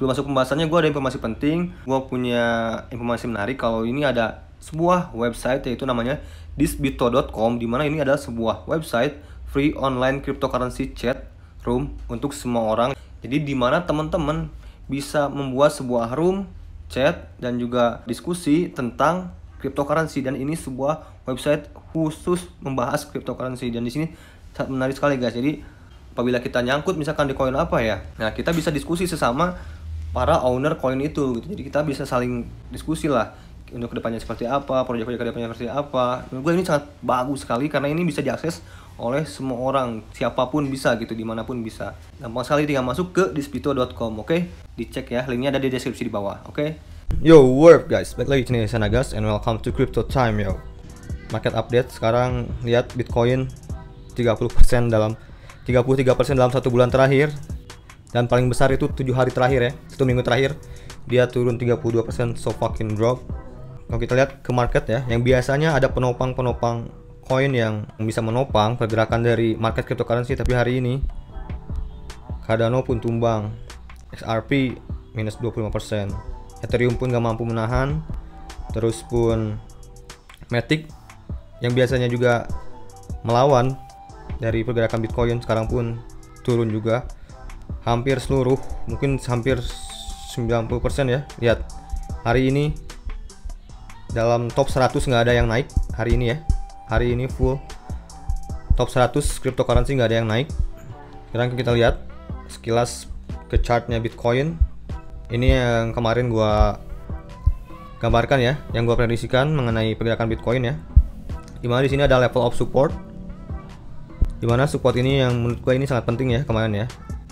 Sebelum masuk pembahasannya, gue ada informasi penting. Gue punya informasi menarik kalau ini ada sebuah website yaitu namanya thisbito.com, dimana ini adalah sebuah website free online cryptocurrency chat room untuk semua orang. Jadi dimana teman-teman bisa membuat sebuah room chat dan juga diskusi tentang cryptocurrency, dan ini sebuah website khusus membahas cryptocurrency, dan di sini sangat menarik sekali guys. Jadi apabila kita nyangkut misalkan di koin apa ya, nah kita bisa diskusi sesama para owner koin itu gitu. Jadi kita bisa saling diskusi lah untuk kedepannya seperti apa, proyek-proyek kedepannya seperti apa. Menurut gue ini sangat bagus sekali karena ini bisa diakses oleh semua orang, siapapun bisa gitu, dimanapun bisa. Gampang sekali, tinggal masuk ke thisbito.com, oke? Dicek ya, linknya ada di deskripsi di bawah, oke? Yo, what up guys, balik lagi di Sanagas and welcome to Crypto Time yo. Market update sekarang, lihat Bitcoin 30% dalam 33% dalam 1 bulan terakhir. Dan paling besar itu 7 hari terakhir ya, 1 minggu terakhir dia turun 32%, so fucking drop. Kalau kita lihat ke market ya, yang biasanya ada penopang-penopang koin yang bisa menopang pergerakan dari market cryptocurrency, tapi hari ini Cardano pun tumbang, XRP minus 25%, Ethereum pun gak mampu menahan, terus pun Matic yang biasanya juga melawan dari pergerakan Bitcoin sekarang pun turun juga. Hampir seluruh, mungkin hampir 90% ya. Lihat, hari ini dalam top 100 nggak ada yang naik hari ini ya. Hari ini full top 100 cryptocurrency nggak ada yang naik. Sekarang kita lihat sekilas ke chartnya Bitcoin. Ini yang kemarin gua gambarkan ya, yang gua prediksikan mengenai pergerakan Bitcoin ya. Dimana di sini ada level of support. Dimana support ini yang menurut gua ini sangat penting ya kemarin ya.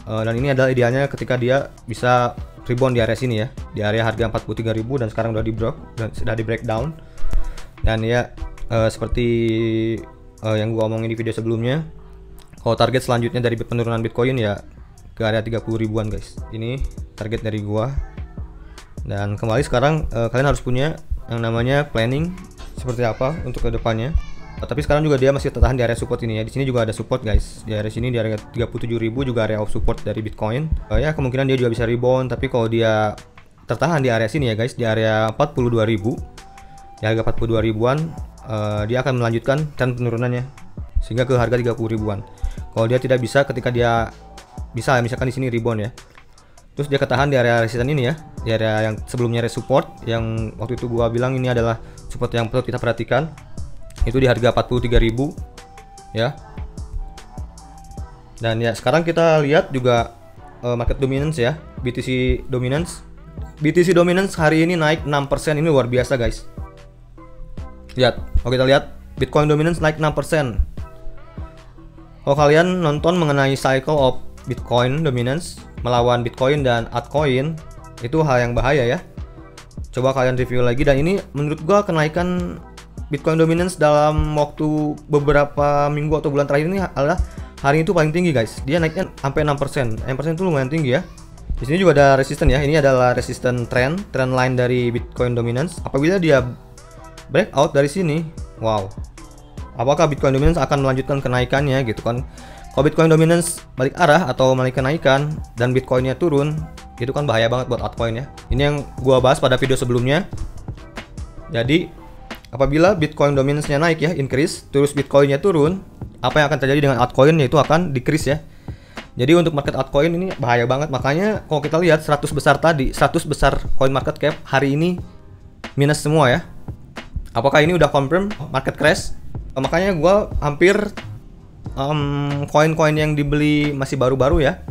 Dan ini adalah idealnya ketika dia bisa rebound di area sini ya, di area harga 43.000, dan sekarang udah sudah di breakdown. Dan ya seperti yang gua omongin di video sebelumnya, kalau target selanjutnya dari penurunan Bitcoin ya ke area 30 ribuan guys. Ini target dari gua. Dan kembali sekarang kalian harus punya yang namanya planning seperti apa untuk kedepannya. Tapi sekarang juga dia masih tertahan di area support ini ya. Di sini juga ada support guys. Di area sini di area 37.000 juga area of support dari Bitcoin. Ya kemungkinan dia juga bisa rebound, tapi kalau dia tertahan di area sini ya guys, di area 42.000, di harga 42 ribuan, dia akan melanjutkan tren penurunannya sehingga ke harga 30 ribuan. Kalau dia tidak bisa, ketika dia bisa misalkan di sini rebound ya, terus dia ketahan di area resisten ini ya, di area yang sebelumnya area support, yang waktu itu gua bilang ini adalah support yang perlu kita perhatikan, itu di harga 43.000 ya. Dan ya sekarang kita lihat juga market dominance ya, BTC dominance. BTC dominance hari ini naik 6%, ini luar biasa guys. Lihat, kalau kita lihat Bitcoin dominance naik 6%. Kalau kalian nonton mengenai cycle of Bitcoin dominance melawan Bitcoin dan altcoin, itu hal yang bahaya ya. Coba kalian review lagi, dan ini menurut gua kenaikan Bitcoin dominance dalam waktu beberapa minggu atau bulan terakhir ini adalah hari itu paling tinggi guys. Dia naiknya sampai 6%. 6% itu lumayan tinggi ya. Di sini juga ada resisten ya. Ini adalah resisten trend line dari Bitcoin dominance. Apabila dia breakout dari sini, wow. Apakah Bitcoin dominance akan melanjutkan kenaikannya gitu kan? Kalau Bitcoin dominance balik arah atau balik kenaikan dan Bitcoinnya turun, itu kan bahaya banget buat altcoin ya. Ini yang gua bahas pada video sebelumnya. Jadi apabila Bitcoin dominance-nya naik ya, increase, terus Bitcoin-nya turun, apa yang akan terjadi dengan altcoin, yaitu akan decrease ya. Jadi untuk market altcoin ini bahaya banget. Makanya kalau kita lihat 100 besar tadi, 100 besar coin market cap hari ini minus semua ya. Apakah ini udah confirm market crash? Makanya gua hampir koin-koin yang dibeli masih baru-baru ya,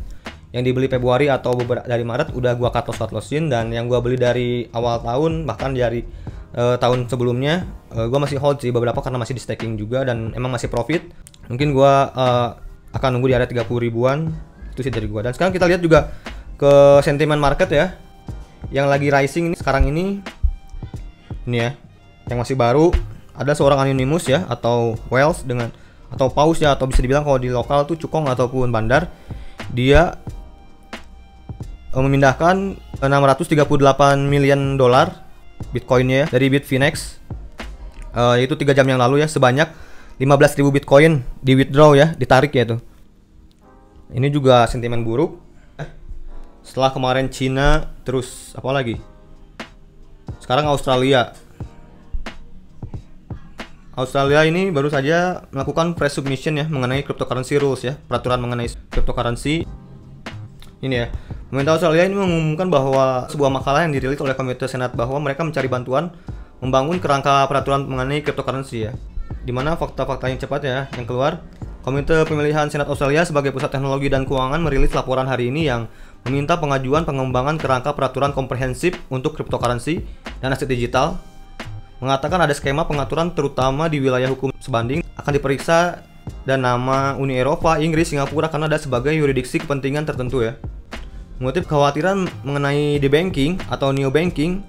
yang dibeli Februari atau dari Maret udah gua cut lossin, dan yang gua beli dari awal tahun bahkan dari tahun sebelumnya gue masih hold sih beberapa karena masih di staking juga dan emang masih profit. Mungkin gue akan nunggu di area 30 ribuan, itu sih dari gue. Dan sekarang kita lihat juga ke sentimen market ya, yang lagi rising ini sekarang ini ya, yang masih baru ada seorang anonymous ya, atau Wells dengan atau Paus ya, atau bisa dibilang kalau di lokal tuh Cukong ataupun Bandar. Dia memindahkan 638 million dolar Bitcoinnya ya, dari Bitfinex, yaitu 3 jam yang lalu ya, sebanyak 15.000 Bitcoin di withdraw ya, ditarik ya tuh. Ini juga sentimen buruk. Setelah kemarin Cina, terus apa lagi? Sekarang Australia. Australia ini baru saja melakukan press submission ya mengenai cryptocurrency rules ya, peraturan mengenai cryptocurrency. Ini ya, pemerintah Australia ini mengumumkan bahwa sebuah makalah yang dirilis oleh Komite Senat bahwa mereka mencari bantuan membangun kerangka peraturan mengenai cryptocurrency ya. Dimana fakta-fakta yang cepat ya yang keluar, Komite Pemilihan Senat Australia sebagai pusat teknologi dan keuangan merilis laporan hari ini yang meminta pengajuan pengembangan kerangka peraturan komprehensif untuk cryptocurrency dan aset digital. Mengatakan ada skema pengaturan terutama di wilayah hukum sebanding akan diperiksa dan nama Uni Eropa, Inggris, Singapura, Kanada sebagai yurisdiksi kepentingan tertentu ya. Mengutip kekhawatiran mengenai debanking atau neobanking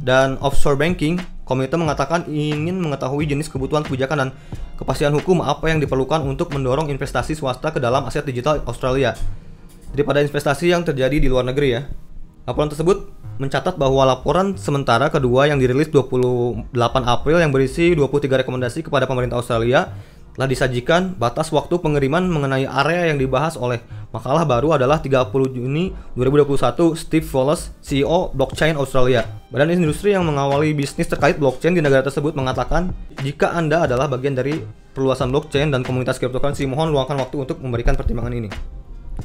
dan offshore banking, komite mengatakan ingin mengetahui jenis kebutuhan kebijakan dan kepastian hukum apa yang diperlukan untuk mendorong investasi swasta ke dalam aset digital Australia daripada investasi yang terjadi di luar negeri ya. Laporan tersebut mencatat bahwa laporan sementara kedua yang dirilis 28 April yang berisi 23 rekomendasi kepada pemerintah Australia telah disajikan. Batas waktu pengiriman mengenai area yang dibahas oleh makalah baru adalah 30 Juni 2021. Steve Wallace, CEO Blockchain Australia, badan industri yang mengawali bisnis terkait blockchain di negara tersebut, mengatakan, jika Anda adalah bagian dari perluasan blockchain dan komunitas cryptocurrency, mohon luangkan waktu untuk memberikan pertimbangan ini.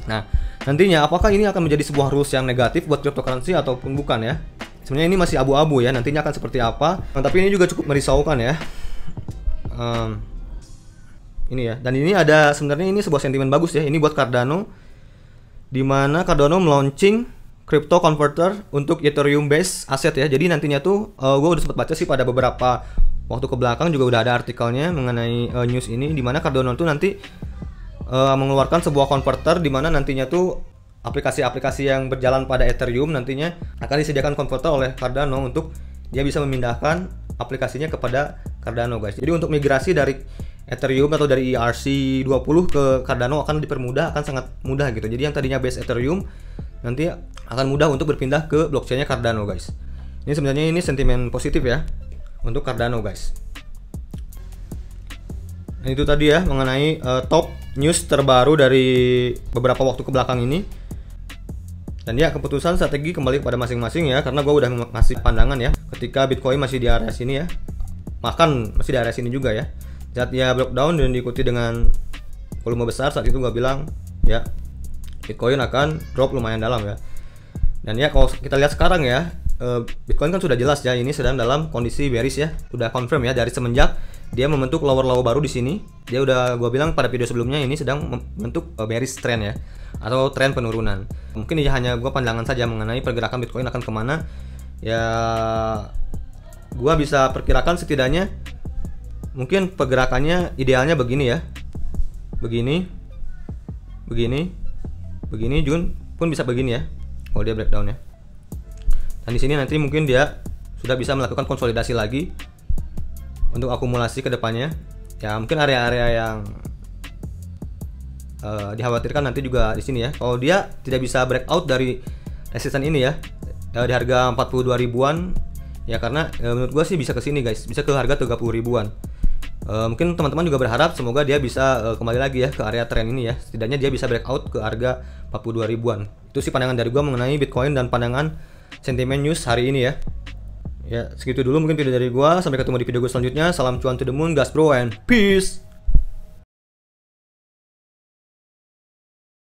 Nah, nantinya apakah ini akan menjadi sebuah rules yang negatif buat cryptocurrency ataupun bukan ya? Sebenarnya ini masih abu-abu ya, nantinya akan seperti apa. Tapi ini juga cukup merisaukan ya. Ini ya, dan ini ada sebenarnya ini sebuah sentimen bagus ya. Ini buat Cardano, di mana Cardano melaunching crypto converter untuk Ethereum based aset ya. Jadi nantinya tuh gue udah sempat baca sih pada beberapa waktu ke belakang juga udah ada artikelnya mengenai news ini, di mana Cardano tuh nanti mengeluarkan sebuah converter di mana nantinya tuh aplikasi-aplikasi yang berjalan pada Ethereum nantinya akan disediakan converter oleh Cardano untuk dia bisa memindahkan aplikasinya kepada Cardano guys. Jadi untuk migrasi dari Ethereum atau dari ERC20 ke Cardano akan dipermudah, akan sangat mudah gitu. Jadi yang tadinya base Ethereum nanti akan mudah untuk berpindah ke blockchainnya Cardano guys. Ini sebenarnya ini sentimen positif ya untuk Cardano guys. Dan itu tadi ya mengenai top news terbaru dari beberapa waktu ke belakang ini. Dan ya keputusan strategi kembali kepada masing-masing ya, karena gue udah ngasih pandangan ya ketika Bitcoin masih di area sini ya, bahkan masih di area sini juga ya. Saat dia breakdown dan diikuti dengan volume besar, saat itu gue bilang ya Bitcoin akan drop lumayan dalam ya. Dan ya kalau kita lihat sekarang ya, Bitcoin kan sudah jelas ya ini sedang dalam kondisi bearish ya, udah confirm ya dari semenjak dia membentuk lower-lower baru di sini. Dia udah gue bilang pada video sebelumnya ini sedang membentuk bearish trend ya, atau tren penurunan. Mungkin ini hanya gue pandangan saja mengenai pergerakan Bitcoin akan kemana ya. Gue bisa perkirakan setidaknya mungkin pergerakannya idealnya begini ya, begini Jun pun bisa begini ya kalau dia breakdown ya. Dan di sini nanti mungkin dia sudah bisa melakukan konsolidasi lagi untuk akumulasi ke depannya ya. Mungkin area-area yang dikhawatirkan nanti juga di sini ya. Kalau dia tidak bisa breakout dari resisten ini ya, di harga 42 ribuan ya, karena menurut gua sih bisa ke sini guys, bisa ke harga 30 ribuan. Mungkin teman-teman juga berharap semoga dia bisa kembali lagi ya ke area tren ini ya. Setidaknya dia bisa breakout ke harga 42 ribuan. Itu sih pandangan dari gua mengenai Bitcoin dan pandangan sentimen news hari ini ya. Ya, segitu dulu mungkin video dari gua. Sampai ketemu di video gua selanjutnya. Salam cuan to the moon, gas bro, and peace.